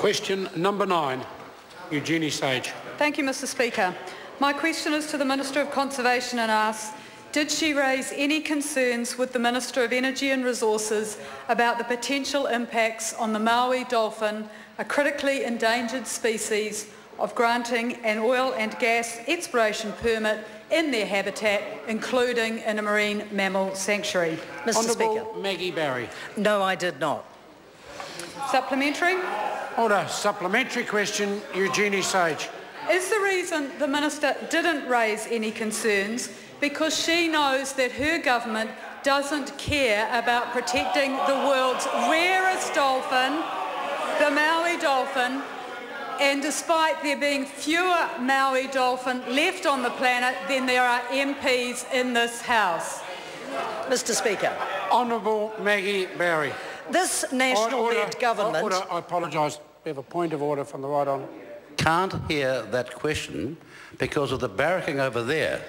Question number 9, Eugenie Sage. Thank you, Mr Speaker. My question is to the Minister of Conservation and asks, did she raise any concerns with the Minister of Energy and Resources about the potential impacts on the Māui dolphin, a critically endangered species, of granting an oil and gas exploration permit in their habitat, including in a marine mammal sanctuary? Mr Speaker. Maggie Barry. No, I did not. Supplementary. Order. Supplementary question, Eugenie Sage. Is the reason the Minister didn't raise any concerns because she knows that her government doesn't care about protecting the world's rarest dolphin, the Māui dolphin, and despite there being fewer Māui dolphin left on the planet than there are MPs in this House? Mr Speaker. Honourable Maggie Barry. This national-led government... Order. I apologise. We have a point of order from the right honourable. Can't hear that question because of the barracking over there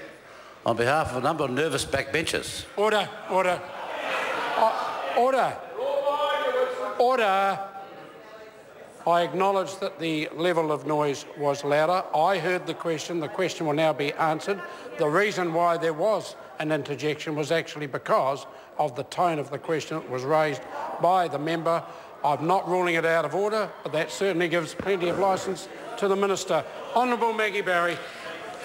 on behalf of a number of nervous backbenchers. Order. Order. Order. Order. I acknowledge that the level of noise was louder. I heard the question. The question will now be answered. The reason why there was an interjection was actually because of the tone of the question that was raised by the member. I'm not ruling it out of order, but that certainly gives plenty of licence to the Minister. Honourable Maggie Barry.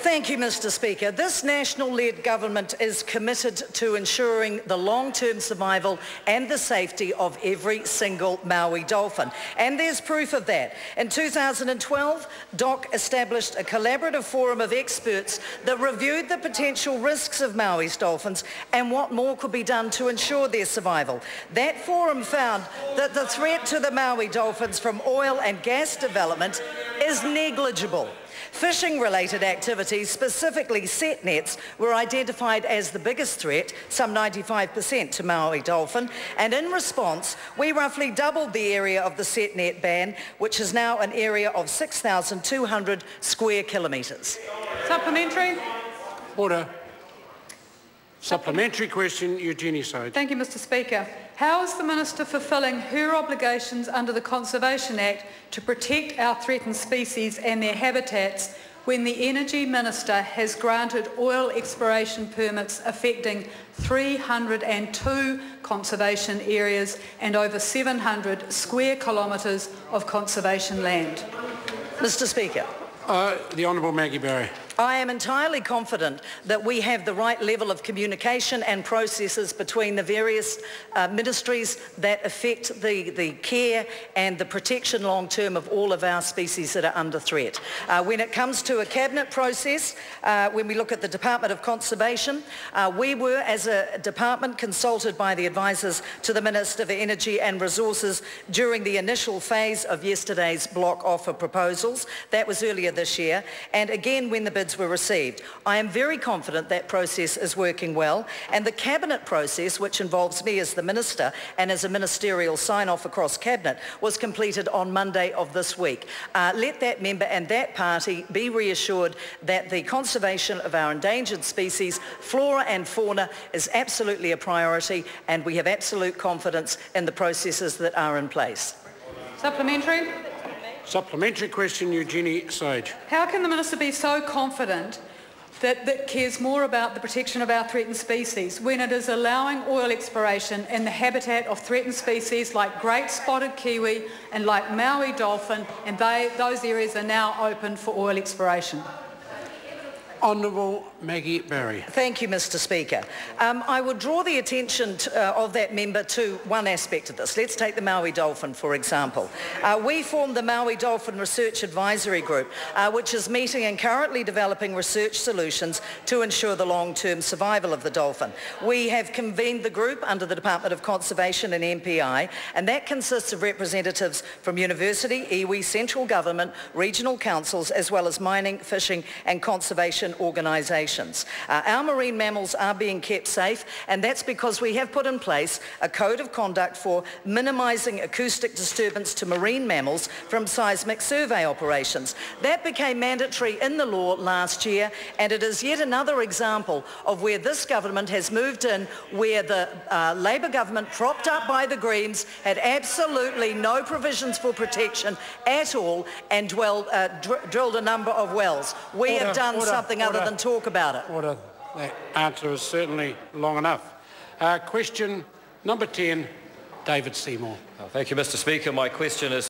Thank you, Mr Speaker. This national-led government is committed to ensuring the long-term survival and the safety of every single Māui dolphin. And there's proof of that. In 2012, DOC established a collaborative forum of experts that reviewed the potential risks of Māui's dolphins and what more could be done to ensure their survival. That forum found that the threat to the Māui dolphins from oil and gas development is negligible. Fishing-related activities, specifically set nets, were identified as the biggest threat, some 95% to Māui dolphin, and in response, we roughly doubled the area of the set net ban, which is now an area of 6,200 square kilometres. Supplementary. Order. Supplementary question, Eugenie Sage. Thank you, Mr Speaker. How is the Minister fulfilling her obligations under the Conservation Act to protect our threatened species and their habitats when the Energy Minister has granted oil exploration permits affecting 302 conservation areas and over 700 square kilometres of conservation land? Mr Speaker. The Honourable Maggie Barry. I am entirely confident that we have the right level of communication and processes between the various ministries that affect the care and the protection long-term of all of our species that are under threat. When it comes to a cabinet process, when we look at the Department of Conservation, we were, as a department, consulted by the advisors to the Minister for Energy and Resources during the initial phase of yesterday's block offer proposals. That was earlier this year, and again when the bids were received. I am very confident that process is working well, and the cabinet process, which involves me as the Minister and as a ministerial sign-off across cabinet, was completed on Monday of this week. Let that member and that party be reassured that the conservation of our endangered species, flora and fauna, is absolutely a priority, and we have absolute confidence in the processes that are in place. Supplementary. Supplementary question, Eugenie Sage. How can the Minister be so confident that cares more about the protection of our threatened species when it is allowing oil exploration in the habitat of threatened species like great spotted kiwi and like Māui dolphin, and those areas are now open for oil exploration? Honourable Maggie Barry. Thank you, Mr Speaker. I would draw the attention of that member to one aspect of this. Let's take the Māui dolphin, for example. We formed the Māui Dolphin Research Advisory Group, which is meeting and currently developing research solutions to ensure the long-term survival of the dolphin. We have convened the group under the Department of Conservation and MPI, and that consists of representatives from university, iwi, central government, regional councils, as well as mining, fishing and conservation organisations. operations. Our marine mammals are being kept safe, and that's because we have put in place a code of conduct for minimising acoustic disturbance to marine mammals from seismic survey operations. That became mandatory in the law last year, and it is yet another example of where this government has moved in, where the Labor government, propped up by the Greens, had absolutely no provisions for protection at all and drilled a number of wells. We have done something other than talk about it. Order. That answer is certainly long enough. Question number 10, David Seymour. Thank you, Mr. Speaker. My question is